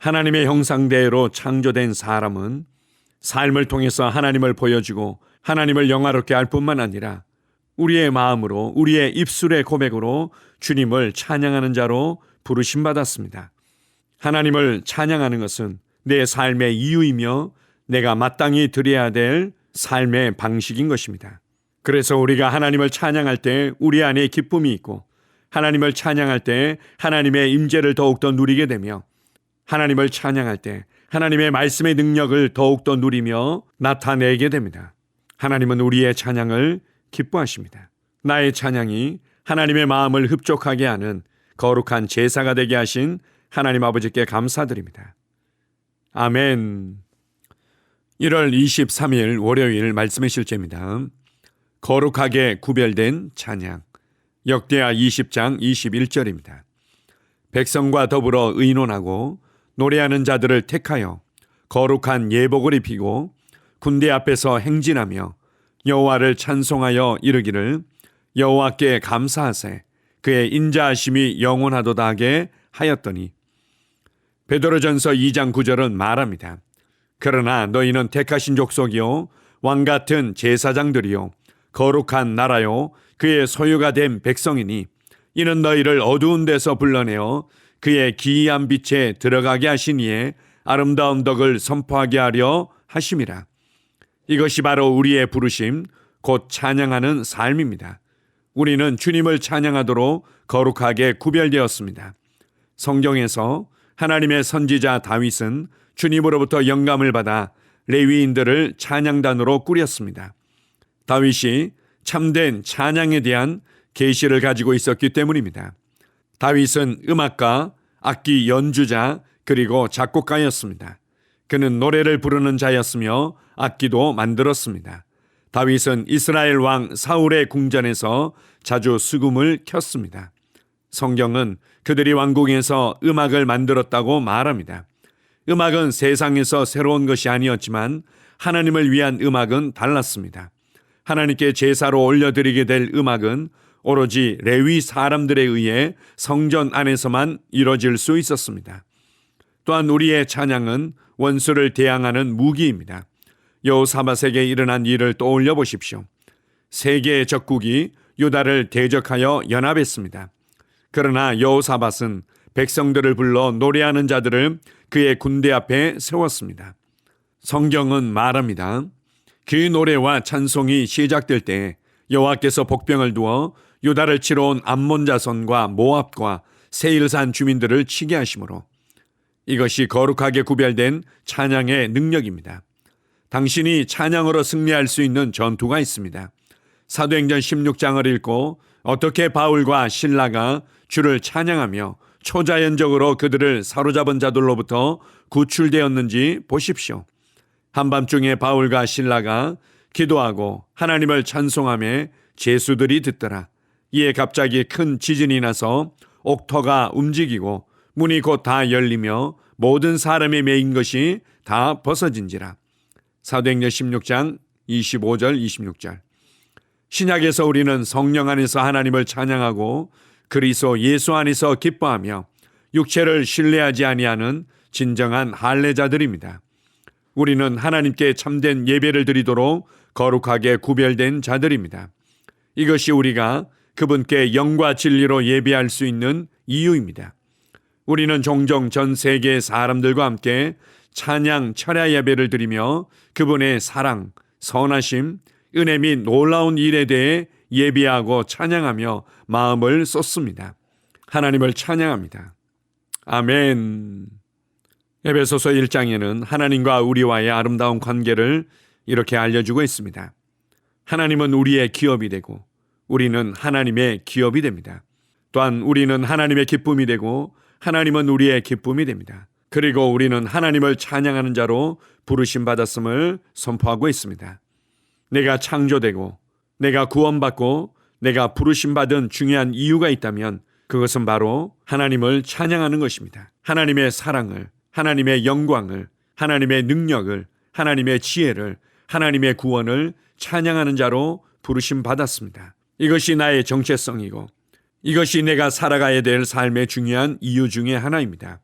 하나님의 형상대로 창조된 사람은 삶을 통해서 하나님을 보여주고 하나님을 영화롭게 할 뿐만 아니라 우리의 마음으로, 우리의 입술의 고백으로 주님을 찬양하는 자로 부르심받았습니다. 하나님을 찬양하는 것은 내 삶의 이유이며 내가 마땅히 드려야 될 삶의 방식인 것입니다. 그래서 우리가 하나님을 찬양할 때 우리 안에 기쁨이 있고, 하나님을 찬양할 때 하나님의 임재를 더욱더 누리게 되며, 하나님을 찬양할 때 하나님의 말씀의 능력을 더욱더 누리며 나타내게 됩니다. 하나님은 우리의 찬양을 기뻐하십니다. 나의 찬양이 하나님의 마음을 흡족하게 하는 거룩한 제사가 되게 하신 하나님 아버지께 감사드립니다. 아멘. 1월 23일 월요일 말씀의 실제입니다. 거룩하게 구별된 찬양. 역대하 20장 21절입니다. 백성과 더불어 의논하고 노래하는 자들을 택하여 거룩한 예복을 입히고 군대 앞에서 행진하며 여호와를 찬송하여 이르기를 여호와께 감사하세 그의 인자하심이 영원하도다 하게 하였더니, 베드로전서 2장 9절은 말합니다. 그러나 너희는 택하신 족속이요 왕같은 제사장들이요 거룩한 나라요 그의 소유가 된 백성이니 이는 너희를 어두운 데서 불러내어 그의 기이한 빛에 들어가게 하신 이의 아름다운 덕을 선포하게 하려 하심이라. 이것이 바로 우리의 부르심, 곧 찬양하는 삶입니다. 우리는 주님을 찬양하도록 거룩하게 구별되었습니다. 성경에서 하나님의 선지자 다윗은 주님으로부터 영감을 받아 레위인들을 찬양단으로 꾸렸습니다. 다윗이 참된 찬양에 대한 계시를 가지고 있었기 때문입니다. 다윗은 음악가, 악기 연주자, 그리고 작곡가였습니다. 그는 노래를 부르는 자였으며 악기도 만들었습니다. 다윗은 이스라엘 왕 사울의 궁전에서 자주 수금을 켰습니다. 성경은 그들이 왕궁에서 음악을 만들었다고 말합니다. 음악은 세상에서 새로운 것이 아니었지만 하나님을 위한 음악은 달랐습니다. 하나님께 제사로 올려드리게 될 음악은 오로지 레위 사람들에 의해 성전 안에서만 이루어질 수 있었습니다. 또한 우리의 찬양은 원수를 대항하는 무기입니다. 여호사밧에게 일어난 일을 떠올려 보십시오. 세 개의 적국이 유다를 대적하여 연합했습니다. 그러나 여호사밧은 백성들을 불러 노래하는 자들을 그의 군대 앞에 세웠습니다. 성경은 말합니다. 그 노래와 찬송이 시작될 때 여호와께서 복병을 두어 유다를 치러 온 암몬 자손과 모압과 세일산 주민들을 치게 하심으로, 이것이 거룩하게 구별된 찬양의 능력입니다. 당신이 찬양으로 승리할 수 있는 전투가 있습니다. 사도행전 16장을 읽고 어떻게 바울과 실라가 주를 찬양하며 초자연적으로 그들을 사로잡은 자들로부터 구출되었는지 보십시오. 한밤중에 바울과 실라가 기도하고 하나님을 찬송하며 제수들이 듣더라. 이에 갑자기 큰 지진이 나서 옥토가 움직이고 문이 곧 다 열리며 모든 사람이 매인 것이 다 벗어진지라. 사도행전 16장 25절 26절. 신약에서 우리는 성령 안에서 하나님을 찬양하고 그리스도 예수 안에서 기뻐하며 육체를 신뢰하지 아니하는 진정한 할례자들입니다. 우리는 하나님께 참된 예배를 드리도록 거룩하게 구별된 자들입니다. 이것이 우리가 그분께 영과 진리로 예배할 수 있는 이유입니다. 우리는 종종 전 세계의 사람들과 함께 찬양 철야 예배를 드리며 그분의 사랑, 선하심, 은혜 및 놀라운 일에 대해 예배하고 찬양하며 마음을 쏟습니다. 하나님을 찬양합니다. 아멘. 에베소서 1장에는 하나님과 우리와의 아름다운 관계를 이렇게 알려주고 있습니다. 하나님은 우리의 기업이 되고 우리는 하나님의 기업이 됩니다. 또한 우리는 하나님의 기쁨이 되고 하나님은 우리의 기쁨이 됩니다. 그리고 우리는 하나님을 찬양하는 자로 부르심 받았음을 선포하고 있습니다. 내가 창조되고 내가 구원받고 내가 부르심 받은 중요한 이유가 있다면 그것은 바로 하나님을 찬양하는 것입니다. 하나님의 사랑을, 하나님의 영광을, 하나님의 능력을, 하나님의 지혜를, 하나님의 구원을 찬양하는 자로 부르심 받았습니다. 이것이 나의 정체성이고 이것이 내가 살아가야 될 삶의 중요한 이유 중에 하나입니다.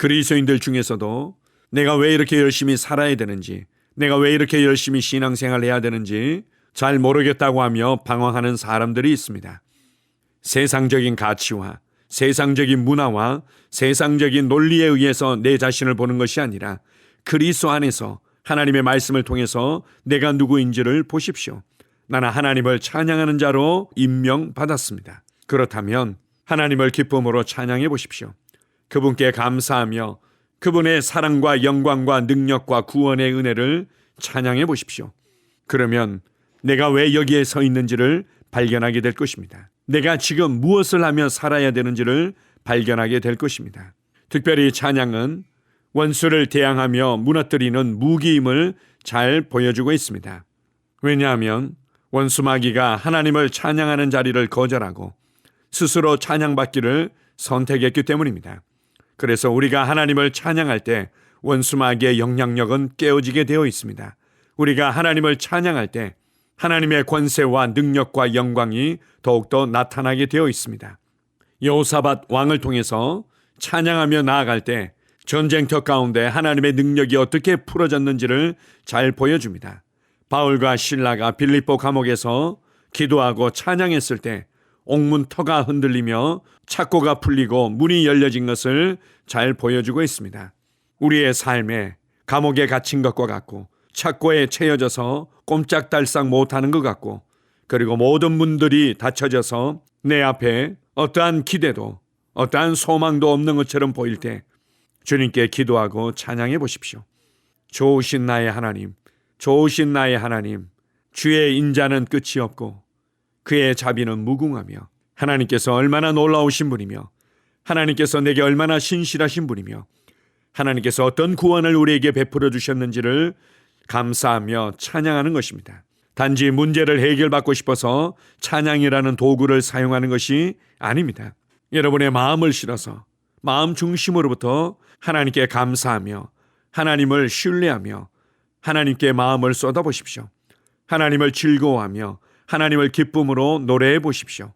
그리스도인들 중에서도 내가 왜 이렇게 열심히 살아야 되는지, 내가 왜 이렇게 열심히 신앙생활을 해야 되는지 잘 모르겠다고 하며 방황하는 사람들이 있습니다. 세상적인 가치와 세상적인 문화와 세상적인 논리에 의해서 내 자신을 보는 것이 아니라 그리스도 안에서 하나님의 말씀을 통해서 내가 누구인지를 보십시오. 나는 하나님을 찬양하는 자로 임명받았습니다. 그렇다면 하나님을 기쁨으로 찬양해 보십시오. 그분께 감사하며 그분의 사랑과 영광과 능력과 구원의 은혜를 찬양해 보십시오. 그러면 내가 왜 여기에 서 있는지를 발견하게 될 것입니다. 내가 지금 무엇을 하며 살아야 되는지를 발견하게 될 것입니다. 특별히 찬양은 원수를 대항하며 무너뜨리는 무기임을 잘 보여주고 있습니다. 왜냐하면 원수 마귀가 하나님을 찬양하는 자리를 거절하고 스스로 찬양받기를 선택했기 때문입니다. 그래서 우리가 하나님을 찬양할 때 원수 마귀의 영향력은 깨어지게 되어 있습니다. 우리가 하나님을 찬양할 때 하나님의 권세와 능력과 영광이 더욱더 나타나게 되어 있습니다. 여호사밧 왕을 통해서 찬양하며 나아갈 때 전쟁터 가운데 하나님의 능력이 어떻게 풀어졌는지를 잘 보여줍니다. 바울과 실라가 빌립보 감옥에서 기도하고 찬양했을 때 옥문터가 흔들리며 착고가 풀리고 문이 열려진 것을 잘 보여주고 있습니다. 우리의 삶에 감옥에 갇힌 것과 같고 착고에 채여져서 꼼짝달싹 못하는 것 같고 그리고 모든 문들이 닫혀져서 내 앞에 어떠한 기대도 어떠한 소망도 없는 것처럼 보일 때 주님께 기도하고 찬양해 보십시오. 좋으신 나의 하나님, 좋으신 나의 하나님, 주의 인자는 끝이 없고 그의 자비는 무궁하며 하나님께서 얼마나 놀라우신 분이며 하나님께서 내게 얼마나 신실하신 분이며 하나님께서 어떤 구원을 우리에게 베풀어 주셨는지를 감사하며 찬양하는 것입니다. 단지 문제를 해결받고 싶어서 찬양이라는 도구를 사용하는 것이 아닙니다. 여러분의 마음을 실어서 마음 중심으로부터 하나님께 감사하며 하나님을 신뢰하며 하나님께 마음을 쏟아보십시오. 하나님을 즐거워하며 하나님을 기쁨으로 노래해 보십시오.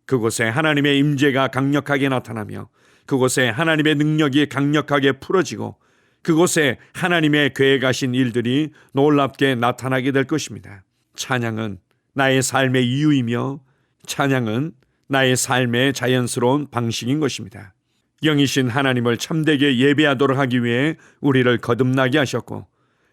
그곳에 하나님의 임재가 강력하게 나타나며 그곳에 하나님의 능력이 강력하게 풀어지고 그곳에 하나님의 계획하신 일들이 놀랍게 나타나게 될 것입니다. 찬양은 나의 삶의 이유이며 찬양은 나의 삶의 자연스러운 방식인 것입니다. 영이신 하나님을 참되게 예배하도록 하기 위해 우리를 거듭나게 하셨고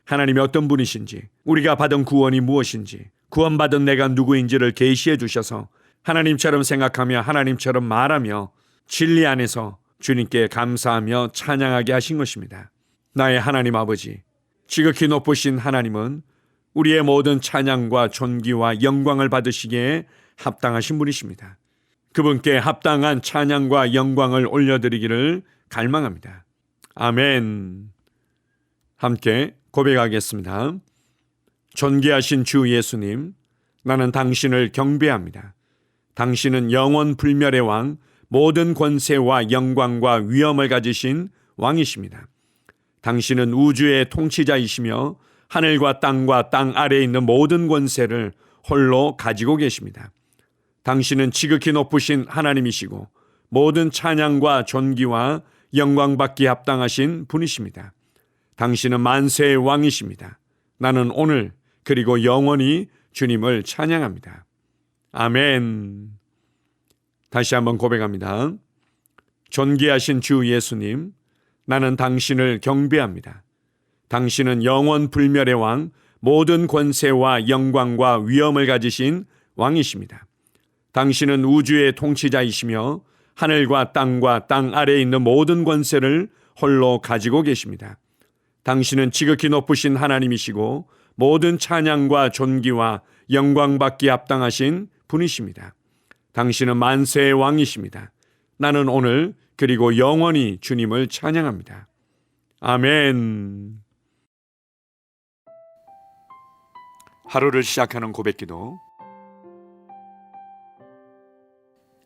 하나님이 어떤 분이신지 우리가 받은 구원이 무엇인지 구원받은 내가 누구인지를 계시해 주셔서 하나님처럼 생각하며 하나님처럼 말하며 진리 안에서 주님께 감사하며 찬양하게 하신 것입니다. 나의 하나님 아버지, 지극히 높으신 하나님은 우리의 모든 찬양과 존귀와 영광을 받으시기에 합당하신 분이십니다. 그분께 합당한 찬양과 영광을 올려드리기를 갈망합니다. 아멘. 함께 고백하겠습니다. 존귀하신 주 예수님, 나는 당신을 경배합니다. 당신은 영원 불멸의 왕, 모든 권세와 영광과 위엄을 가지신 왕이십니다. 당신은 우주의 통치자이시며 하늘과 땅과 땅 아래에 있는 모든 권세를 홀로 가지고 계십니다. 당신은 지극히 높으신 하나님이시고 모든 찬양과 존귀와 영광받기 합당하신 분이십니다. 당신은 만세의 왕이십니다. 나는 오늘 그리고 영원히 주님을 찬양합니다. 아멘. 다시 한번 고백합니다. 존귀하신 주 예수님, 나는 당신을 경배합니다. 당신은 영원 불멸의 왕, 모든 권세와 영광과 위엄을 가지신 왕이십니다. 당신은 우주의 통치자이시며 하늘과 땅과 땅 아래에 있는 모든 권세를 홀로 가지고 계십니다. 당신은 지극히 높으신 하나님이시고 모든 찬양과 존귀와 영광받기 합당하신 분이십니다. 당신은 만세의 왕이십니다. 나는 오늘 그리고 영원히 주님을 찬양합니다. 아멘. 하루를 시작하는 고백기도.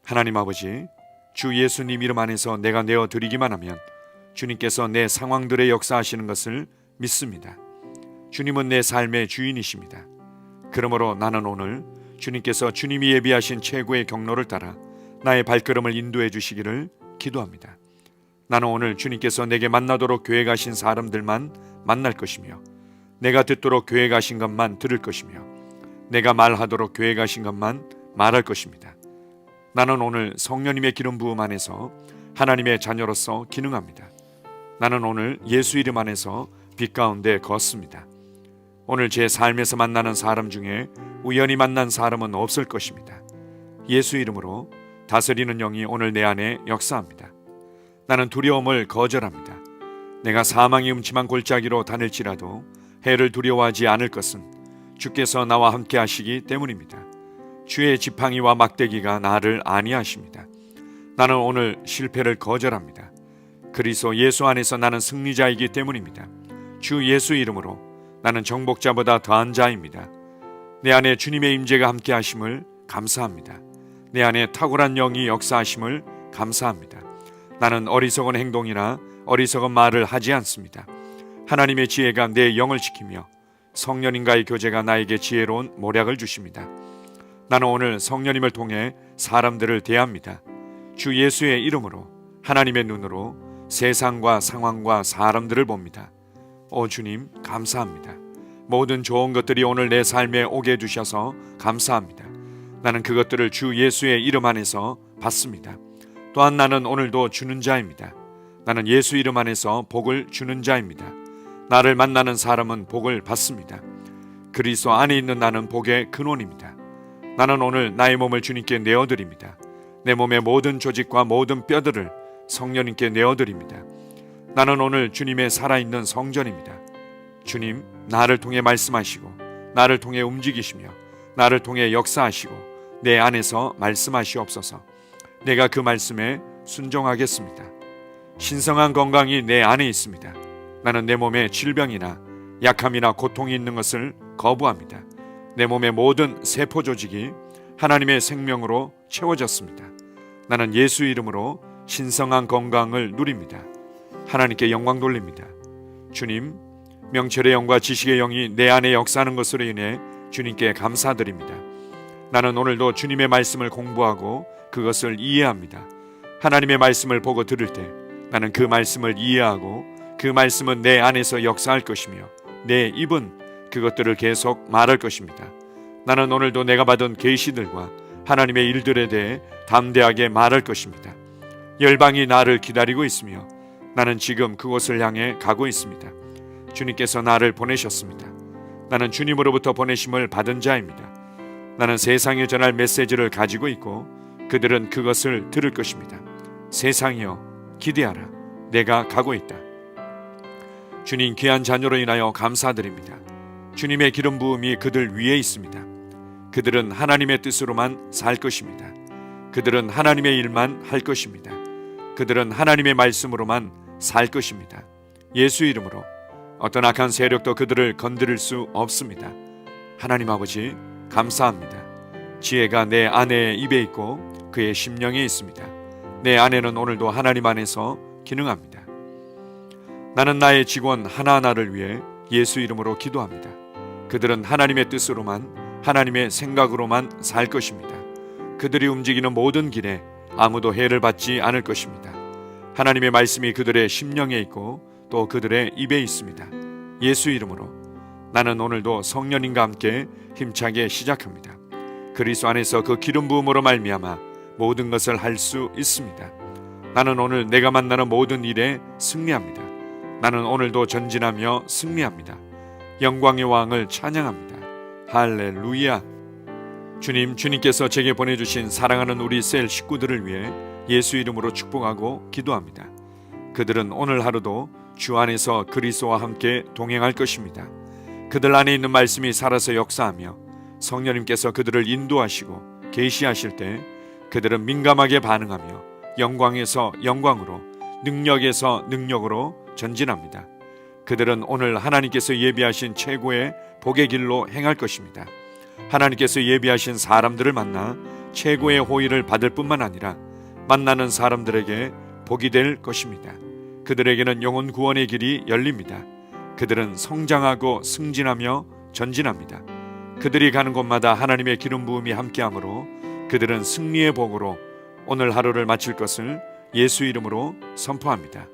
하나님 아버지, 주 예수님 이름 안에서 내가 내어드리기만 하면 주님께서 내 상황들에 역사하시는 것을 믿습니다. 주님은 내 삶의 주인이십니다. 그러므로 나는 오늘 주님께서 주님이 예비하신 최고의 경로를 따라 나의 발걸음을 인도해 주시기를 기도합니다. 나는 오늘 주님께서 내게 만나도록 교회 가신 사람들만 만날 것이며, 내가 듣도록 교회 가신 것만 들을 것이며, 내가 말하도록 교회 가신 것만 말할 것입니다. 나는 오늘 성령님의 기름 부음 안에서 하나님의 자녀로서 기능합니다. 나는 오늘 예수 이름 안에서 빛 가운데 걷습니다. 오늘 제 삶에서 만나는 사람 중에 우연히 만난 사람은 없을 것입니다. 예수 이름으로 다스리는 영이 오늘 내 안에 역사합니다. 나는 두려움을 거절합니다. 내가 사망의 음침한 골짜기로 다닐지라도 해를 두려워하지 않을 것은 주께서 나와 함께 하시기 때문입니다. 주의 지팡이와 막대기가 나를 안위하십니다. 나는 오늘 실패를 거절합니다. 그리스도 예수 안에서 나는 승리자이기 때문입니다. 주 예수 이름으로 나는 정복자보다 더한 자입니다. 내 안에 주님의 임재가 함께 하심을 감사합니다. 내 안에 탁월한 영이 역사하심을 감사합니다. 나는 어리석은 행동이나 어리석은 말을 하지 않습니다. 하나님의 지혜가 내 영을 지키며 성령님과의 교제가 나에게 지혜로운 모략을 주십니다. 나는 오늘 성령님을 통해 사람들을 대합니다. 주 예수의 이름으로 하나님의 눈으로 세상과 상황과 사람들을 봅니다. 오 주님, 감사합니다. 모든 좋은 것들이 오늘 내 삶에 오게 해주셔서 감사합니다. 나는 그것들을 주 예수의 이름 안에서 받습니다. 또한 나는 오늘도 주는 자입니다. 나는 예수 이름 안에서 복을 주는 자입니다. 나를 만나는 사람은 복을 받습니다. 그리스도 안에 있는 나는 복의 근원입니다. 나는 오늘 나의 몸을 주님께 내어드립니다. 내 몸의 모든 조직과 모든 뼈들을 성령님께 내어드립니다. 나는 오늘 주님의 살아있는 성전입니다. 주님, 나를 통해 말씀하시고 나를 통해 움직이시며 나를 통해 역사하시고 내 안에서 말씀하시옵소서. 내가 그 말씀에 순종하겠습니다. 신성한 건강이 내 안에 있습니다. 나는 내 몸에 질병이나 약함이나 고통이 있는 것을 거부합니다. 내 몸의 모든 세포 조직이 하나님의 생명으로 채워졌습니다. 나는 예수 이름으로 신성한 건강을 누립니다. 하나님께 영광 돌립니다. 주님, 명철의 영과 지식의 영이 내 안에 역사하는 것으로 인해 주님께 감사드립니다. 나는 오늘도 주님의 말씀을 공부하고 그것을 이해합니다. 하나님의 말씀을 보고 들을 때 나는 그 말씀을 이해하고 그 말씀은 내 안에서 역사할 것이며 내 입은 그것들을 계속 말할 것입니다. 나는 오늘도 내가 받은 계시들과 하나님의 일들에 대해 담대하게 말할 것입니다. 열방이 나를 기다리고 있으며 나는 지금 그곳을 향해 가고 있습니다. 주님께서 나를 보내셨습니다. 나는 주님으로부터 보내심을 받은 자입니다. 나는 세상에 전할 메시지를 가지고 있고 그들은 그것을 들을 것입니다. 세상이여 기대하라. 내가 가고 있다. 주님 귀한 자녀로 인하여 감사드립니다. 주님의 기름 부음이 그들 위에 있습니다. 그들은 하나님의 뜻으로만 살 것입니다. 그들은 하나님의 일만 할 것입니다. 그들은 하나님의 말씀으로만 살 것입니다. 예수 이름으로 어떤 악한 세력도 그들을 건드릴 수 없습니다. 하나님 아버지 감사합니다. 지혜가 내 아내의 입에 있고 그의 심령에 있습니다. 내 아내는 오늘도 하나님 안에서 기능합니다. 나는 나의 직원 하나하나를 위해 예수 이름으로 기도합니다. 그들은 하나님의 뜻으로만 하나님의 생각으로만 살 것입니다. 그들이 움직이는 모든 길에 아무도 해를 받지 않을 것입니다. 하나님의 말씀이 그들의 심령에 있고 또 그들의 입에 있습니다. 예수 이름으로 나는 오늘도 성령님과 함께 힘차게 시작합니다. 그리스도 안에서 그 기름 부음으로 말미암아 모든 것을 할 수 있습니다. 나는 오늘 내가 만나는 모든 일에 승리합니다. 나는 오늘도 전진하며 승리합니다. 영광의 왕을 찬양합니다. 할렐루야. 주님께서 제게 보내주신 사랑하는 우리 셀 식구들을 위해 예수 이름으로 축복하고 기도합니다. 그들은 오늘 하루도 주 안에서 그리스도와 함께 동행할 것입니다. 그들 안에 있는 말씀이 살아서 역사하며 성령님께서 그들을 인도하시고 계시하실 때 그들은 민감하게 반응하며 영광에서 영광으로 능력에서 능력으로 전진합니다. 그들은 오늘 하나님께서 예비하신 최고의 복의 길로 행할 것입니다. 하나님께서 예비하신 사람들을 만나 최고의 호의를 받을 뿐만 아니라 만나는 사람들에게 복이 될 것입니다. 그들에게는 영혼 구원의 길이 열립니다. 그들은 성장하고 승진하며 전진합니다. 그들이 가는 곳마다 하나님의 기름 부음이 함께하므로 그들은 승리의 복으로 오늘 하루를 마칠 것을 예수 이름으로 선포합니다.